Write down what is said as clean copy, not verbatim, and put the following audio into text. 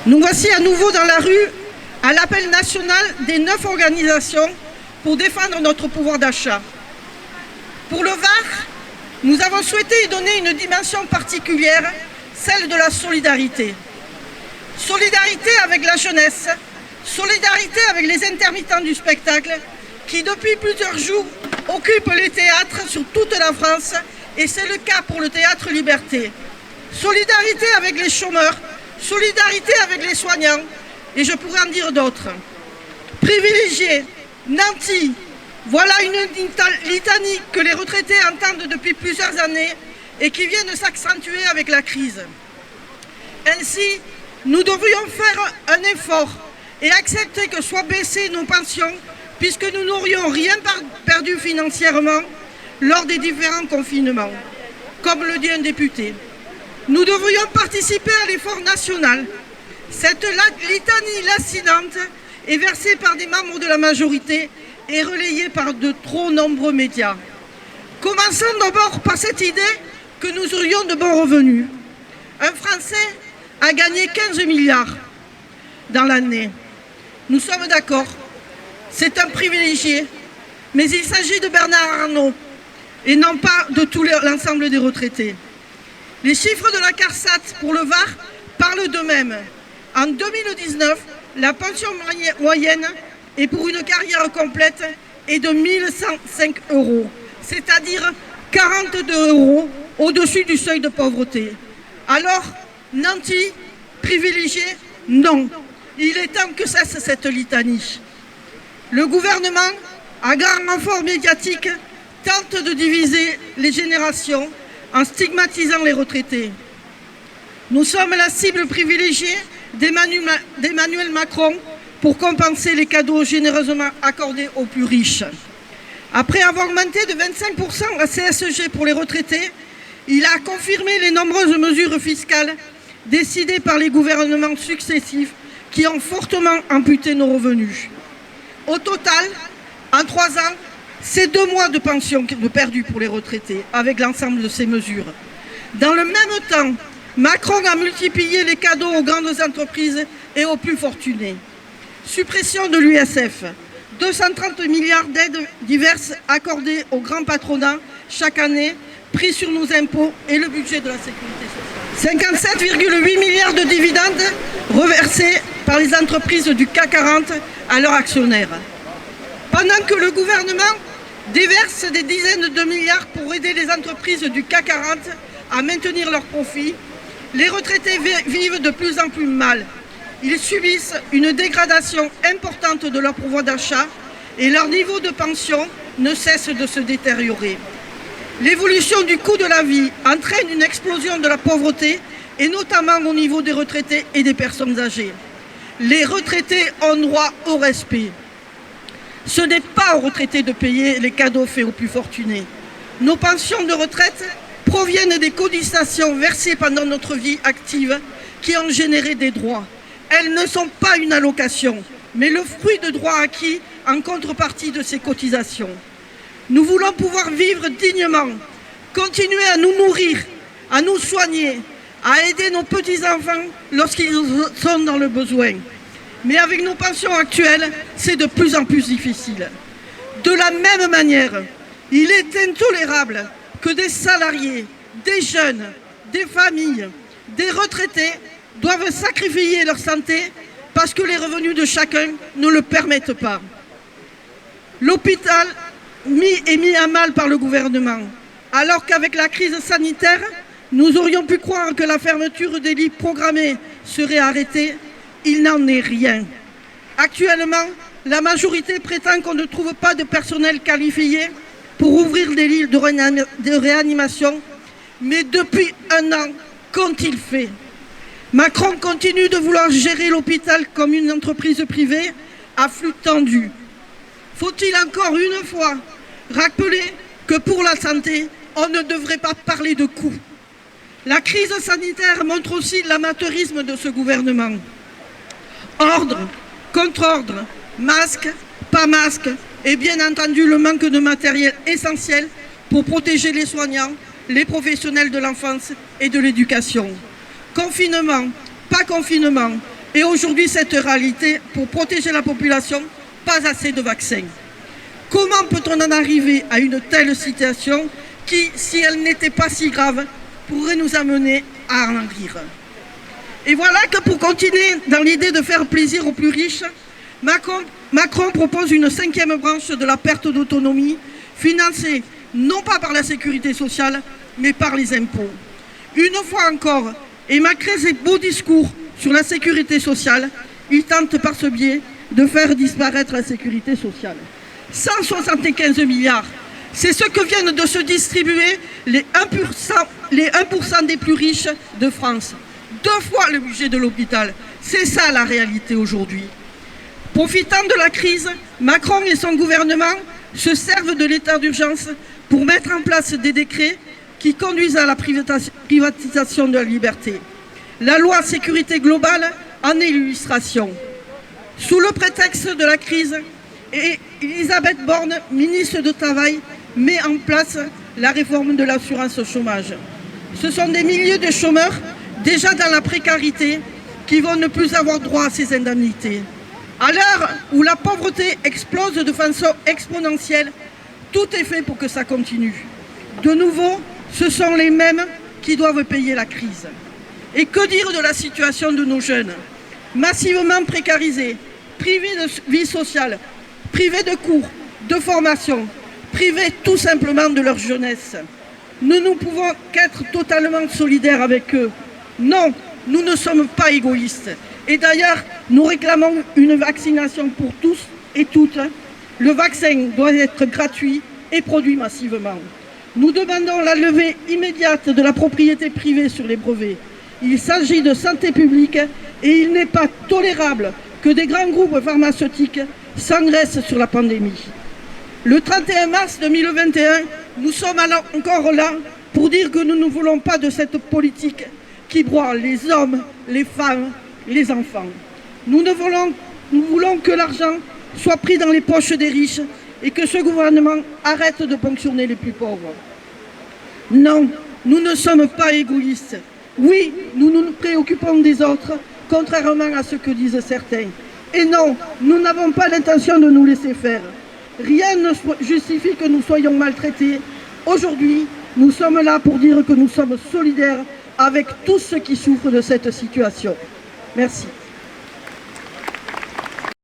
Nous voici à nouveau dans la rue à l'appel national des 9 organisations pour défendre notre pouvoir d'achat. Pour le Var, nous avons souhaité y donner une dimension particulière, celle de la solidarité. Solidarité avec la jeunesse, solidarité avec les intermittents du spectacle qui depuis plusieurs jours occupent les théâtres sur toute la France et c'est le cas pour le Théâtre Liberté. Solidarité avec les chômeurs, solidarité avec les soignants et je pourrais en dire d'autres. Privilégiés, nantis, voilà une litanie que les retraités entendent depuis plusieurs années et qui vient de s'accentuer avec la crise. Ainsi, nous devrions faire un effort et accepter que soient baissées nos pensions puisque nous n'aurions rien perdu financièrement lors des différents confinements, comme le dit un député. Nous devrions participer à l'effort national. Cette litanie lancinante est versée par des membres de la majorité et relayée par de trop nombreux médias. Commençons d'abord par cette idée que nous aurions de bons revenus. Un Français a gagné 15 milliards dans l'année. Nous sommes d'accord, c'est un privilégié, mais il s'agit de Bernard Arnault et non pas de tout l'ensemble des retraités. Les chiffres de la CARSAT pour le Var parlent d'eux-mêmes. En 2019, la pension moyenne et pour une carrière complète est de 1 105 €, c'est-à-dire 42 € au-dessus du seuil de pauvreté. Alors, nantis, privilégiés, non. Il est temps que cesse cette litanie. Le gouvernement, à grand renfort médiatique, tente de diviser les générations en stigmatisant les retraités. Nous sommes la cible privilégiée d'Emmanuel Macron pour compenser les cadeaux généreusement accordés aux plus riches. Après avoir augmenté de 25% la CSG pour les retraités, il a confirmé les nombreuses mesures fiscales décidées par les gouvernements successifs qui ont fortement amputé nos revenus. Au total, en 3 ans, c'est 2 mois de pension de perdu pour les retraités avec l'ensemble de ces mesures. Dans le même temps, Macron a multiplié les cadeaux aux grandes entreprises et aux plus fortunés. Suppression de l'USF, 230 milliards d'aides diverses accordées au grand patronat chaque année, pris sur nos impôts et le budget de la sécurité sociale. 57,8 milliards de dividendes reversés par les entreprises du CAC 40 à leurs actionnaires. Pendant que le gouvernement déverse des dizaines de milliards pour aider les entreprises du CAC 40 à maintenir leurs profits, les retraités vivent de plus en plus mal. Ils subissent une dégradation importante de leur pouvoir d'achat et leur niveau de pension ne cesse de se détériorer. L'évolution du coût de la vie entraîne une explosion de la pauvreté et notamment au niveau des retraités et des personnes âgées. Les retraités ont droit au respect. Ce n'est pas aux retraités de payer les cadeaux faits aux plus fortunés. Nos pensions de retraite proviennent des cotisations versées pendant notre vie active qui ont généré des droits. Elles ne sont pas une allocation, mais le fruit de droits acquis en contrepartie de ces cotisations. Nous voulons pouvoir vivre dignement, continuer à nous nourrir, à nous soigner, à aider nos petits-enfants lorsqu'ils sont dans le besoin. Mais avec nos pensions actuelles, c'est de plus en plus difficile. De la même manière, il est intolérable que des salariés, des jeunes, des familles, des retraités doivent sacrifier leur santé parce que les revenus de chacun ne le permettent pas. L'hôpital est mis à mal par le gouvernement, alors qu'avec la crise sanitaire, nous aurions pu croire que la fermeture des lits programmés serait arrêtée. Il n'en est rien. Actuellement, la majorité prétend qu'on ne trouve pas de personnel qualifié pour ouvrir des lits de réanimation, mais depuis 1 an, qu'ont-ils fait? Macron continue de vouloir gérer l'hôpital comme une entreprise privée à flux tendu. Faut-il encore une fois rappeler que pour la santé, on ne devrait pas parler de coûts? La crise sanitaire montre aussi l'amateurisme de ce gouvernement. Ordre, contre-ordre, masque, pas masque, et bien entendu le manque de matériel essentiel pour protéger les soignants, les professionnels de l'enfance et de l'éducation. Confinement, pas confinement, Et aujourd'hui, cette réalité, pour protéger la population, pas assez de vaccins. Comment peut-on en arriver à une telle situation qui, si elle n'était pas si grave, pourrait nous amener à en rire? Et voilà que pour continuer dans l'idée de faire plaisir aux plus riches, Macron propose une 5e branche de la perte d'autonomie, financée non pas par la sécurité sociale, mais par les impôts. Une fois encore, et malgré ses beaux discours sur la sécurité sociale, il tente par ce biais de faire disparaître la sécurité sociale. 175 milliards, c'est ce que viennent de se distribuer les 1% des plus riches de France. 2 fois le budget de l'hôpital. C'est ça la réalité aujourd'hui. Profitant de la crise, Macron et son gouvernement se servent de l'état d'urgence pour mettre en place des décrets qui conduisent à la privatisation de la liberté. La loi sécurité globale en est l'illustration. Sous le prétexte de la crise, Elisabeth Borne, ministre du Travail, met en place la réforme de l'assurance chômage. Ce sont des milliers de chômeurs déjà dans la précarité qui vont ne plus avoir droit à ces indemnités. À l'heure où la pauvreté explose de façon exponentielle, tout est fait pour que ça continue. De nouveau, ce sont les mêmes qui doivent payer la crise. Et que dire de la situation de nos jeunes, massivement précarisés, privés de vie sociale, privés de cours, de formation, privés tout simplement de leur jeunesse. Nous ne pouvons qu'être totalement solidaires avec eux. Non, nous ne sommes pas égoïstes. Et d'ailleurs, nous réclamons une vaccination pour tous et toutes. Le vaccin doit être gratuit et produit massivement. Nous demandons la levée immédiate de la propriété privée sur les brevets. Il s'agit de santé publique et il n'est pas tolérable que des grands groupes pharmaceutiques s'engraissent sur la pandémie. Le 31 mars 2021, nous sommes alors encore là pour dire que nous ne voulons pas de cette politique qui broie les hommes, les femmes, les enfants. Nous voulons que l'argent soit pris dans les poches des riches et que ce gouvernement arrête de ponctionner les plus pauvres. Non, nous ne sommes pas égoïstes. Oui, nous nous préoccupons des autres, contrairement à ce que disent certains. Et non, nous n'avons pas l'intention de nous laisser faire. Rien ne justifie que nous soyons maltraités. Aujourd'hui, nous sommes là pour dire que nous sommes solidaires avec tous ceux qui souffrent de cette situation. Merci.